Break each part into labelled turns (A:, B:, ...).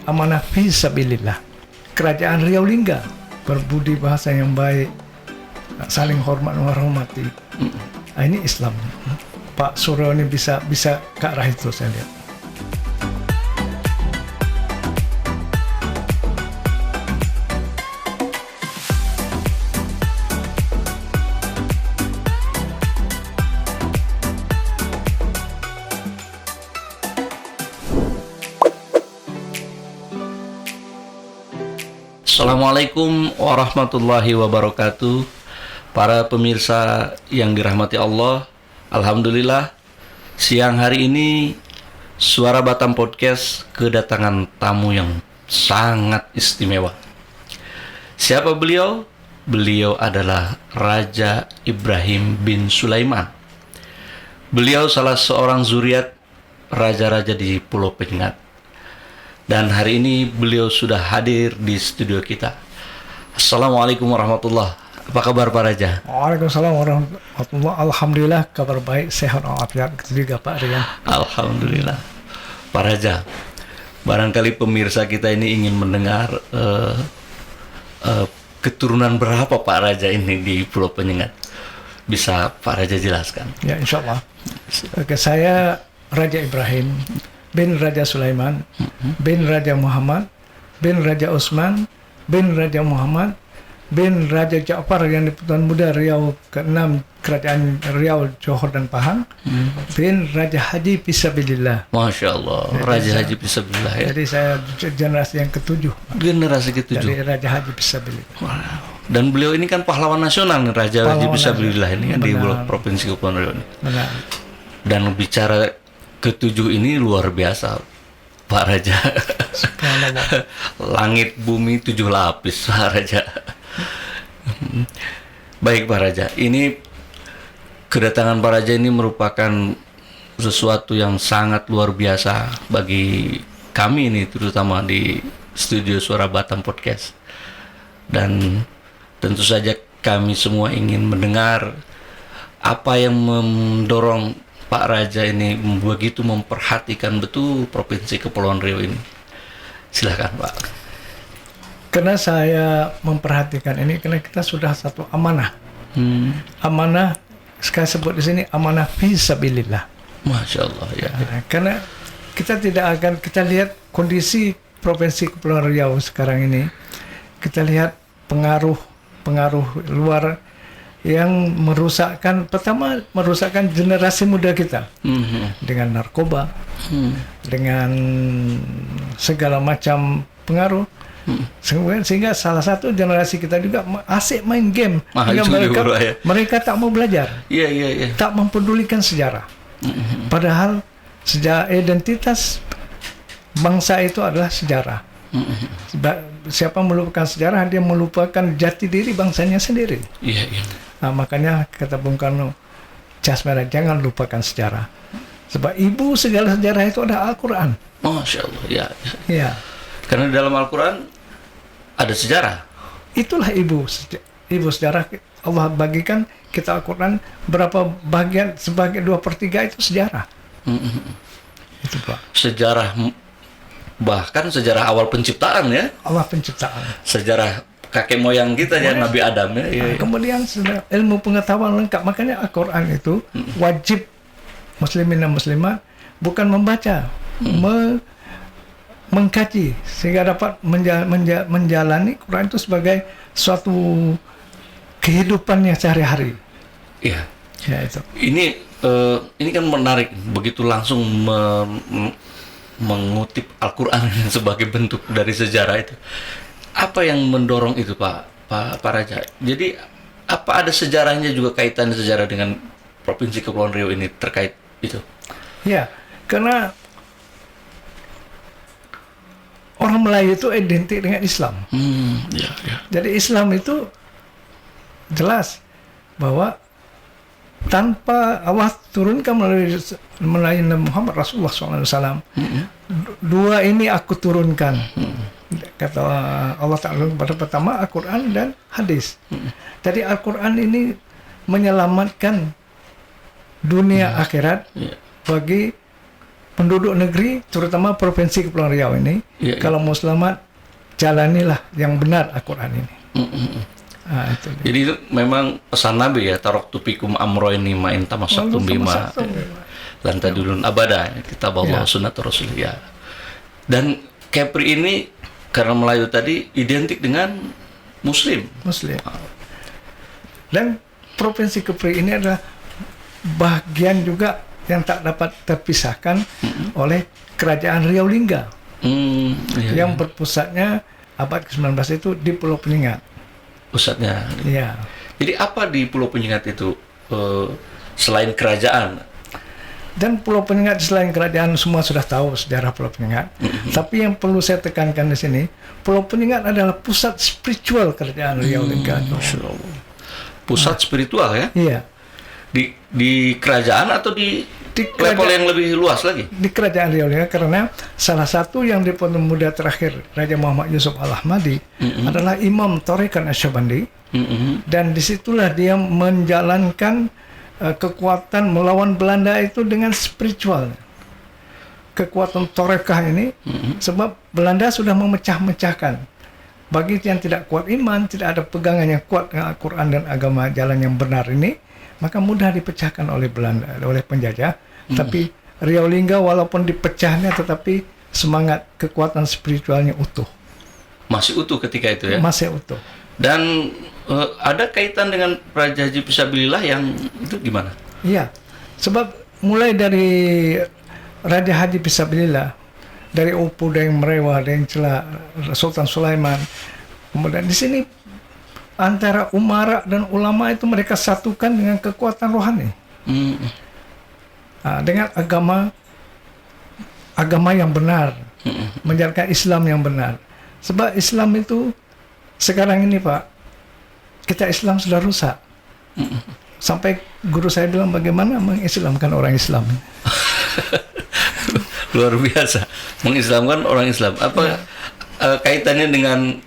A: amanah fisabilillah. Kerajaan Riau Lingga berbudi bahasa yang baik, saling hormat menghormati. Ini Islam. Pak Suryo ini bisa ke arah itu, saya lihat.
B: Assalamualaikum warahmatullahi wabarakatuh. Para pemirsa yang dirahmati Allah, alhamdulillah siang hari ini Suara Batam Podcast kedatangan tamu yang sangat istimewa. Siapa beliau? Beliau adalah Raja Ibrahim bin Sulaiman. Beliau salah seorang zuriat raja-raja di Pulau Penyengat. Dan hari ini beliau sudah hadir di studio kita. Assalamualaikum warahmatullahi wabarakatuh. Apa kabar Pak Raja?
A: Waalaikumsalam warahmatullahi wabarakatuh. Alhamdulillah kabar baik, sehat walafiat juga Pak Rian.
B: Alhamdulillah. Pak Raja, barangkali pemirsa kita ini ingin mendengar keturunan berapa Pak Raja ini di Pulau Penyengat. Bisa Pak Raja jelaskan?
A: Ya, insya Allah. Oke, saya Raja Ibrahim bin Raja Sulaiman, bin Raja Muhammad, bin Raja Utsman, bin Raja Muhammad, bin Raja Ja'far yang di Pertuan Muda Riau ke-6 Kerajaan Riau, Johor dan Pahang, bin Raja Haji Fisabilillah.
B: Masya Allah, Raja Haji Fisabilillah ya.
A: Jadi saya generasi yang ketujuh.
B: Generasi ketujuh.
A: Dari Raja Haji Fisabilillah.
B: Wow. Dan beliau ini kan pahlawan nasional nih, Raja Haji Fisabilillah ini kan di Provinsi Kepulauan Riau ini.
A: Benar.
B: Dan bicara ketujuh ini luar biasa Pak Raja. Langit bumi 7 lapis Pak Raja. Baik Pak Raja, ini kedatangan Pak Raja ini merupakan sesuatu yang sangat luar biasa bagi kami ini, terutama di studio Suara Batam Podcast. Dan tentu saja kami semua ingin mendengar apa yang mendorong Pak Raja ini begitu memperhatikan betul Provinsi Kepulauan Riau ini. Silakan Pak.
A: Karena saya memperhatikan ini, karena kita sudah satu amanah. Amanah, saya sebut di sini amanah fisabilillah.
B: Masya Allah ya.
A: Karena kita tidak akan, kita lihat kondisi Provinsi Kepulauan Riau sekarang ini, kita lihat pengaruh luar yang merusakkan, pertama merusakkan generasi muda kita dengan narkoba, dengan segala macam pengaruh, sehingga salah satu generasi kita juga asik main game, sehingga mereka tak mau belajar, tak mempedulikan sejarah. Padahal identitas bangsa itu adalah sejarah. Siapa melupakan sejarah, dia melupakan jati diri bangsanya sendiri. Nah, makanya kata Bung Karno, jas merah, jangan lupakan sejarah. Sebab ibu segala sejarah itu ada Al-Quran.
B: Masya Allah,
A: ya.
B: Karena dalam Al-Quran ada sejarah.
A: Itulah ibu sejarah. Allah bagikan kita Al-Quran berapa bagian, sebagai 2/3 itu sejarah. Itu Pak.
B: Sejarah, bahkan sejarah awal penciptaan ya.
A: Allah penciptaan.
B: Sejarah kakek moyang kita ya, Nabi Adam ya.
A: Nah, kemudian ilmu pengetahuan lengkap. Makanya Al-Quran itu wajib muslimin dan muslimat bukan membaca, mengkaji, sehingga dapat menjalani Quran itu sebagai suatu kehidupannya sehari-hari.
B: Iya.
A: Ya itu.
B: Ini kan menarik, begitu langsung mengutip Al-Quran sebagai bentuk dari sejarah itu. Apa yang mendorong itu Pak Raja? Jadi apa ada sejarahnya juga, kaitan sejarah dengan Provinsi Kepulauan Riau ini terkait itu?
A: Ya, karena orang Melayu itu identik dengan Islam. Jadi Islam itu jelas bahwa tanpa Allah turunkan melalui Nabi Muhammad Rasulullah SAW, dua ini aku turunkan. Kata Allah Ta'ala pada pertama Al-Quran dan hadis. Jadi Al-Quran ini menyelamatkan dunia akhirat bagi penduduk negeri, terutama Provinsi Kepulauan Riau ini,
B: Iya, iya.
A: kalau mau selamat, jalanilah yang benar Al-Quran ini. Itu dia.
B: Jadi itu memang pesan Nabi ya, taroktu fikum amroini ma in tamassaktum bima lan tadulun abada, kita bawa
A: Ya.
B: sunnah Rasul ya. Dan Kepri ini karena Melayu tadi identik dengan Muslim.
A: Muslim. Dan Provinsi Kepri ini adalah bagian juga yang tak dapat terpisahkan oleh Kerajaan Riau Lingga
B: Iya,
A: yang berpusatnya abad ke-19 itu di Pulau Penyengat.
B: pusatnya.
A: Ya.
B: Jadi apa di Pulau Penyengat itu selain kerajaan?
A: Dan Pulau Penyengat selain kerajaan semua sudah tahu sejarah Pulau Penyengat. Tapi yang perlu saya tekankan di sini, Pulau Penyengat adalah pusat spiritual Kerajaan Riau Lingga.
B: Masya Allah. Pusat spiritual ya?
A: Iya.
B: Di kerajaan atau di level yang lebih luas lagi?
A: Di Kerajaan Riau Lingga, karena salah satu yang di Pondok Muda terakhir Raja Muhammad Yusuf Al-Ahmadi adalah Imam Thariqat Asy-Syabandi, dan disitulah dia menjalankan kekuatan melawan Belanda itu dengan spiritual. Kekuatan Thariqah ini, sebab Belanda sudah memecah-mecahkan. Bagi yang tidak kuat iman, tidak ada pegangan yang kuat dengan Al-Quran dan agama jalan yang benar ini, maka mudah dipecahkan oleh Belanda, oleh penjajah. Tapi Riau Lingga walaupun dipecahnya, tetapi semangat kekuatan spiritualnya utuh,
B: Masih utuh ketika itu ya?
A: masih utuh.
B: Dan ada kaitan dengan Raja Haji Fisabilillah yang itu gimana?
A: Iya, sebab mulai dari Raja Haji Fisabilillah, dari Opu Deng Merewa, Deng Cela, Sultan Sulaiman, kemudian di sini antara umara dan ulama itu mereka satukan dengan kekuatan rohani. Dengan agama yang benar, menjalankan Islam yang benar. Sebab Islam itu sekarang ini Pak, kita Islam sudah rusak. Sampai guru saya bilang bagaimana mengislamkan orang Islam.
B: Luar biasa, mengislamkan orang Islam. Apa kaitannya dengan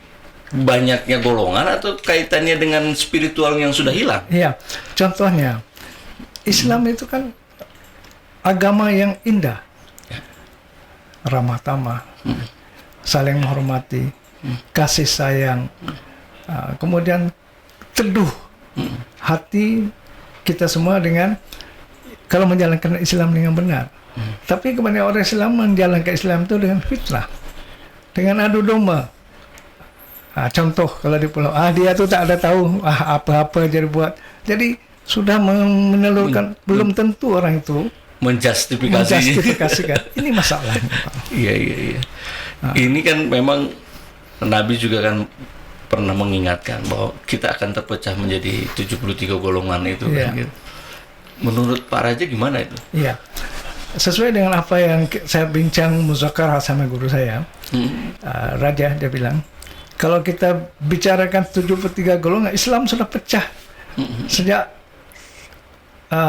B: banyaknya golongan atau kaitannya dengan spiritual yang sudah hilang?
A: Iya, contohnya Islam itu kan agama yang indah, ramah tamah, saling menghormati, kasih sayang, kemudian teduh hati kita semua dengan kalau menjalankan Islam dengan benar. Tapi kebanyakan orang Islam menjalankan Islam itu dengan fitnah, dengan adu domba. Contoh kalau di pulau, dia tuh tak ada tahu apa-apa jadi buat. Jadi sudah menelurkan, belum tentu orang itu menjustifikasikan. Ini masalahnya, Pak.
B: Iya. Ini kan memang Nabi juga kan pernah mengingatkan bahwa kita akan terpecah menjadi 73 golongan itu kan gitu. Menurut Pak Raja gimana itu?
A: Iya. Sesuai dengan apa yang saya bincang muzakarah sama guru saya, Raja dia bilang, kalau kita bicarakan 73 golongan, Islam sudah pecah. Sejak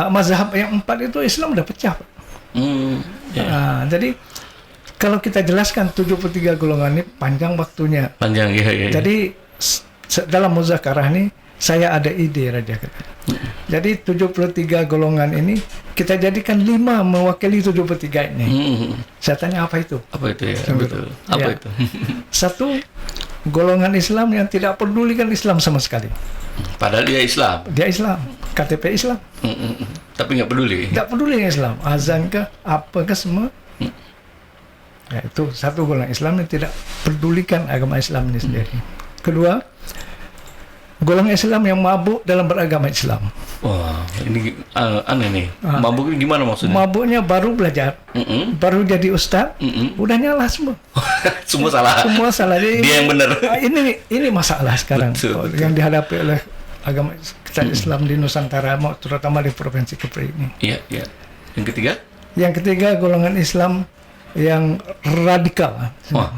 A: mazhab yang 4 itu Islam sudah pecah. Jadi kalau kita jelaskan 73 golongan ini panjang waktunya.
B: Panjang, iya.
A: Jadi dalam muzakarah ini saya ada ide, Raja. Jadi 73 golongan ini kita jadikan 5 mewakili 73 ini. Saya tanya apa itu?
B: Apa itu ya? Betul. Apa itu?
A: Satu, golongan Islam yang tidak pedulikan Islam sama sekali.
B: Padahal dia Islam.
A: Dia Islam, KTP Islam.
B: Tapi nggak peduli.
A: Nggak peduli dengan Islam, azan ke apa ke semua. Ya, itu satu golongan Islam yang tidak pedulikan agama Islam ini sendiri. Kedua, golongan Islam yang mabuk dalam beragama Islam.
B: Wah, ini aneh nih. Mabuk ini gimana maksudnya?
A: Mabuknya baru belajar, baru jadi ustaz, udah nyala semua.
B: Semua salah.
A: Semua salah. Jadi
B: Dia yang benar.
A: Ini masalah sekarang
B: Betul.
A: yang dihadapi oleh agama kita Islam di Nusantara, terutama di Provinsi Kepri ini.
B: Iya. Yang ketiga?
A: Yang ketiga, golongan Islam yang radikal.
B: Wah,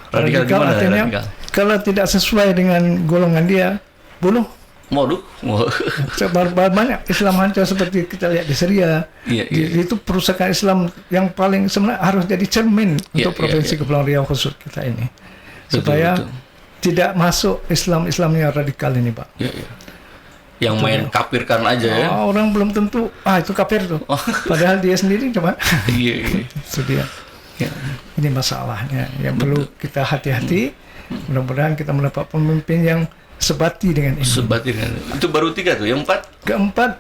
B: radikal gimana?
A: Artinya
B: Radikal?
A: kalau tidak sesuai dengan golongan dia, bunuh.
B: Waduh.
A: Banyak Islam hancur seperti kita lihat di Syria.
B: Iya.
A: Itu perusahaan Islam yang paling sebenarnya harus jadi cermin untuk Provinsi Kepulauan Riau khusus kita ini. Supaya tidak masuk Islam yang radikal ini, Pak.
B: Iya. Yang main kafirkan aja ya.
A: Orang belum tentu itu kafir tuh. Padahal dia sendiri coba.
B: Iya.
A: Itu dia.
B: Ya.
A: Ini masalahnya yang perlu kita hati-hati. Mudah-mudahan kita mendapat pemimpin yang sebati dengan ini.
B: Sebati dengan itu baru 3 tuh, yang 4
A: Keempat,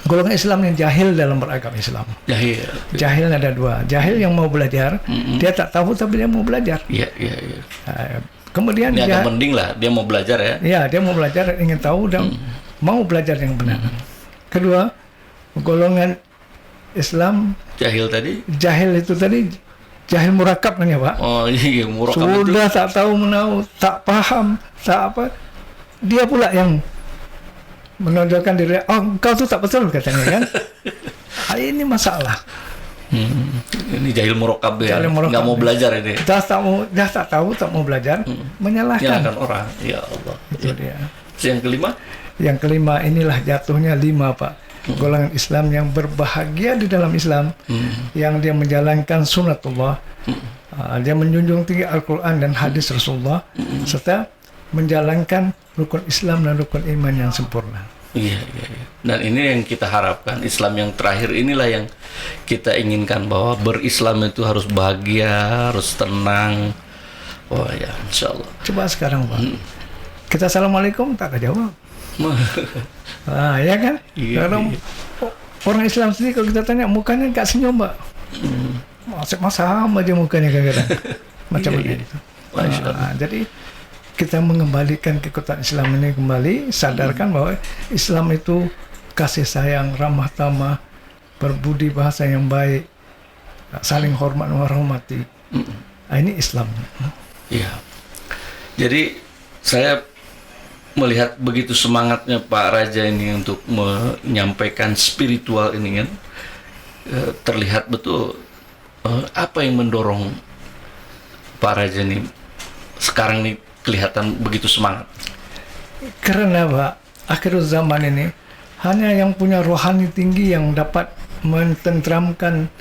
A: golongan Islam yang jahil dalam beragama Islam.
B: jahil.
A: Jahil ada 2. Jahil yang mau belajar, dia tak tahu tapi dia mau belajar.
B: Iya.
A: Kemudian
B: Ini agak mending lah, dia mau belajar ya.
A: ya dia mau belajar, ingin tahu dan mau belajar yang benar. Kedua, golongan Islam
B: Jahil tadi.
A: jahil itu tadi jahil murakab namanya Pak.
B: Oh iya, murakab itu.
A: Sudah tak tahu menahu, tak paham, tak apa. Dia pula yang menonjolkan diri. Engkau tuh tak betul katanya kan. Ini masalah.
B: Ini jahil murakab ya.
A: Jahil murakab.
B: Nggak mau belajar ini.
A: Dah tak tahu, tak mau belajar, menyalahkan.
B: Menyalahkan orang. Ya Allah.
A: Itu dia.
B: Yang kelima?
A: Yang kelima, inilah jatuhnya 5 Pak. Golongan Islam yang berbahagia di dalam Islam, yang dia menjalankan sunatullah, dia menjunjung tinggi Al-Quran dan hadis Rasulullah, serta menjalankan rukun Islam dan rukun iman yang sempurna.
B: Iya. Dan ini yang kita harapkan. Islam yang terakhir inilah yang kita inginkan, bahwa berislam itu harus bahagia, harus tenang. Oh ya, insya Allah.
A: Coba sekarang Pak, kita assalamualaikum tak ada jawab. Ya kan?
B: Iya.
A: Orang Islam sendiri kalau kita tanya mukanya nggak senyum Pak. Sama aja mukanya kadang-kadang. Macam
B: Iya.
A: itu.
B: Masya Allah.
A: Jadi kita mengembalikan kekuatan Islam ini kembali, sadarkan bahwa Islam itu kasih sayang, ramah tamah, berbudi bahasa yang baik, saling hormat menghormati. Ini Islam.
B: Iya. Jadi saya melihat begitu semangatnya Pak Raja ini untuk menyampaikan spiritual ini kan, terlihat betul apa yang mendorong Pak Raja ini sekarang nih kelihatan begitu semangat.
A: Karena Pak, akhir zaman ini hanya yang punya rohani tinggi yang dapat mententramkan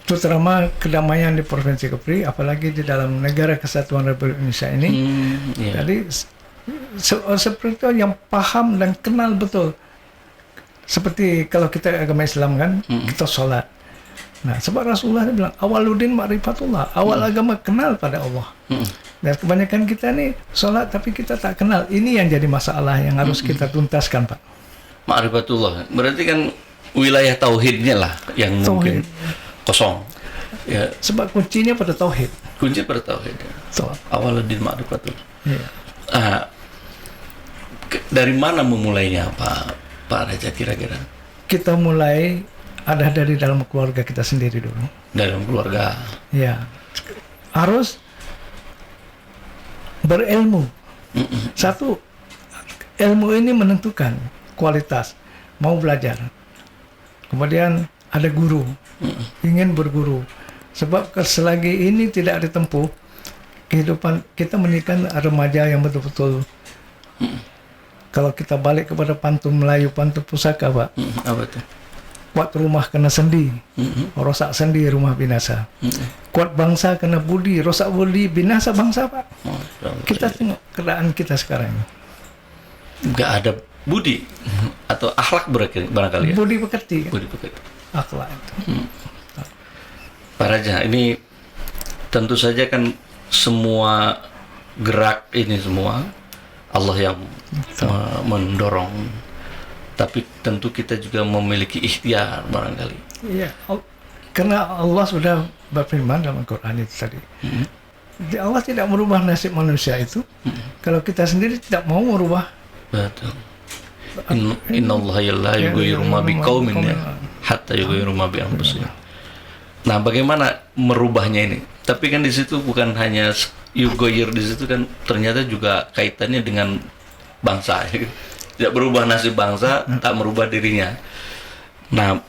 A: terutama kedamaian di Provinsi Kepri, apalagi di dalam negara kesatuan Republik Indonesia ini. Jadi seperti itu yang paham dan kenal betul. Seperti kalau kita agama Islam kan, kita sholat. Nah, sebab Rasulullah bilang, awaluddin ma'rifatullah, awal agama kenal pada Allah. Dan kebanyakan kita nih sholat tapi kita tak kenal. Ini yang jadi masalah yang harus kita tuntaskan Pak.
B: Ma'rifatullah, berarti kan wilayah tauhidnya lah yang mungkin kosong. Ya.
A: Sebab kuncinya pada tauhid.
B: Kunci pada tauhid. Awaluddin ma'rifatullah.
A: Iya.
B: Dari mana memulainya Pak Raja kira-kira?
A: Kita mulai ada dari dalam keluarga kita sendiri dulu.
B: Dalam keluarga.
A: Ya. Harus berilmu. Satu, ilmu ini menentukan kualitas, mau belajar. Kemudian ada guru, ingin berguru. Sebab selagi ini tidak ditempuh, kehidupan kita menikah remaja yang betul-betul. Kalau kita balik kepada pantun Melayu, pantun pusaka Pak.
B: Apa tuh?
A: Kuat rumah kena sendi, rosak sendi rumah binasa. Kuat bangsa kena budi, rosak budi binasa bangsa Pak. Kita tengok keadaan kita sekarang.
B: Nggak ada budi atau akhlak barangkali ya?
A: Budi pekerti.
B: Budi pekerti.
A: Akhlak itu.
B: Pak Raja, ini tentu saja kan semua gerak ini semua Allah yang mendorong. Tapi tentu kita juga memiliki ikhtiar barangkali.
A: Iya, karena Allah sudah berfirman dalam Al-Quran itu tadi. Allah tidak merubah nasib manusia itu. Kalau kita sendiri tidak mau merubah.
B: Betul. Innallaha la yughayyiru ma biqaumin hatta yughayyiru ma bi anfusihim. Nah, bagaimana merubahnya ini? Tapi kan di situ bukan hanya yughayir, di situ kan ternyata juga kaitannya dengan bangsa. Tidak berubah nasib bangsa, tak merubah dirinya. Nah,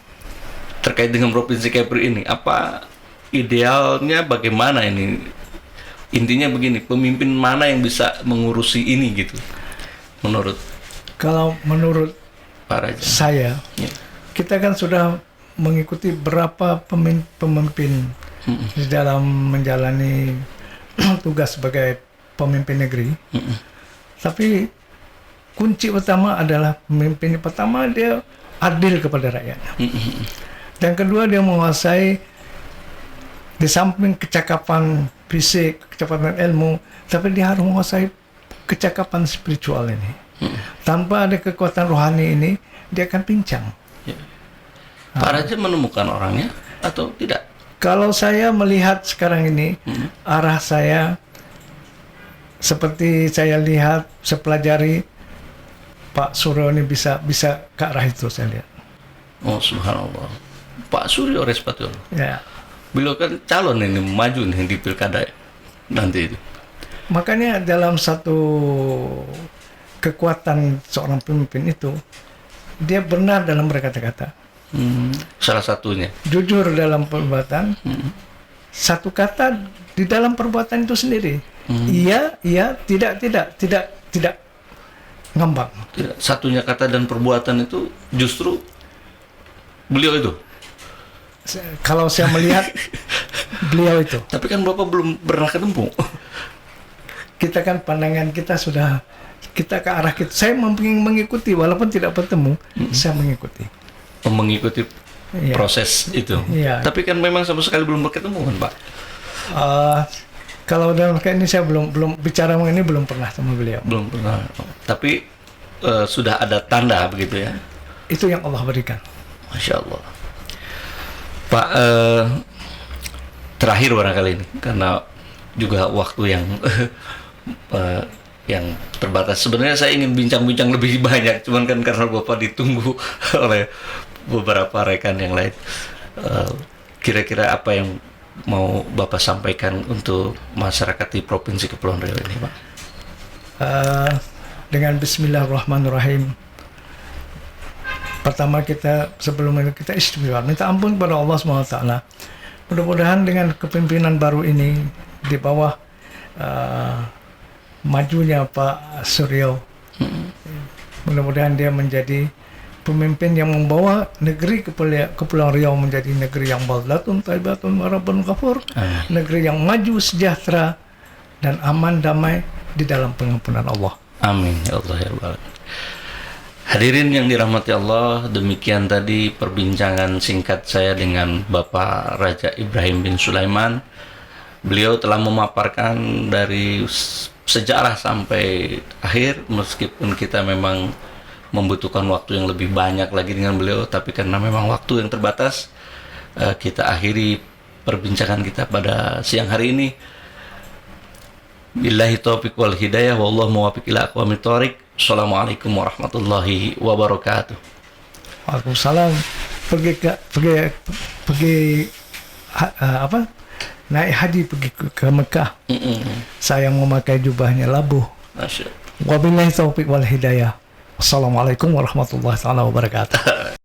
B: terkait dengan Provinsi Kepri ini, apa idealnya bagaimana ini? Intinya begini, pemimpin mana yang bisa mengurusi ini gitu? Menurut
A: Kalau menurut
B: Pak Raja,
A: saya, kita kan sudah mengikuti berapa pemimpin di dalam menjalani tugas sebagai pemimpin negeri. Tapi kunci utama adalah pemimpin pertama dia adil kepada rakyatnya. Dan kedua dia menguasai di samping kecakapan fisik, kecakapan ilmu, tapi dia harus menguasai kecakapan spiritual ini. Tanpa ada kekuatan rohani ini, dia akan pincang.
B: Pak Raja menemukan orangnya atau tidak?
A: Kalau saya melihat sekarang ini, arah saya seperti saya lihat, saya pelajari Pak Suryo ini bisa ke arah itu saya lihat.
B: Oh subhanallah. Pak Suryo Respatul.
A: Ya.
B: Beliau kan calon ini maju nih di pilkada nanti itu.
A: Makanya dalam satu kekuatan seorang pemimpin itu, dia benar dalam berkata-kata.
B: Salah satunya.
A: Jujur dalam perbuatan. Satu kata di dalam perbuatan itu sendiri. Iya, tidak ngambang.
B: Tidak. Satunya kata dan perbuatan itu justru beliau itu.
A: Kalau saya melihat beliau itu.
B: Tapi kan Bapak belum pernah ketemu.
A: Kita kan pandangan kita sudah kita ke arah kita. Saya mengikuti walaupun tidak bertemu, saya mengikuti.
B: Mengikuti
A: Iya.
B: proses itu.
A: Iya.
B: Tapi kan memang sama sekali belum bertemu kan Pak.
A: Kalau dalam kayak ini saya belum bicara mengenai belum pernah sama beliau.
B: Belum pernah. Tapi sudah ada tanda begitu ya.
A: Itu yang Allah berikan.
B: Masya Allah. Pak, terakhir barangkali ini karena juga waktu yang terbatas. Sebenarnya saya ingin bincang-bincang lebih banyak, cuman kan karena Bapak ditunggu oleh beberapa rekan yang lain. Kira-kira apa yang mau Bapak sampaikan untuk masyarakat di Provinsi Kepulauan Riau ini, Pak?
A: Dengan Bismillahirrahmanirrahim. Pertama sebelum itu kita istighfar, minta ampun kepada Allah SWT. Mudah-mudahan dengan kepemimpinan baru ini di bawah majunya Pak Suryo, mudah-mudahan dia menjadi pemimpin yang membawa negeri Kepulauan Riau menjadi negeri yang baldatun taibatun warabun ghafur, negeri yang maju, sejahtera dan aman damai di dalam pengampunan Allah.
B: Amin ya Allah ya Rabbal Alamin. Hadirin yang dirahmati Allah, demikian tadi perbincangan singkat saya dengan Bapak Raja Ibrahim bin Sulaiman. Beliau telah memaparkan dari sejarah sampai akhir, meskipun kita memang membutuhkan waktu yang lebih banyak lagi dengan beliau, tapi karena memang waktu yang terbatas, kita akhiri perbincangan kita pada siang hari ini. Billahi taufiq wal hidayah, wallahu muwaffiq ila aqwamit thoriq. Assalamualaikum warahmatullahi wabarakatuh.
A: Waalaikumsalam. Naik haji pergi ke Mekah. Saya memakai jubahnya labuh.
B: Masya.
A: Wabillahi taufiq wal hidayah. Assalamualaikum warahmatullahi wabarakatuh.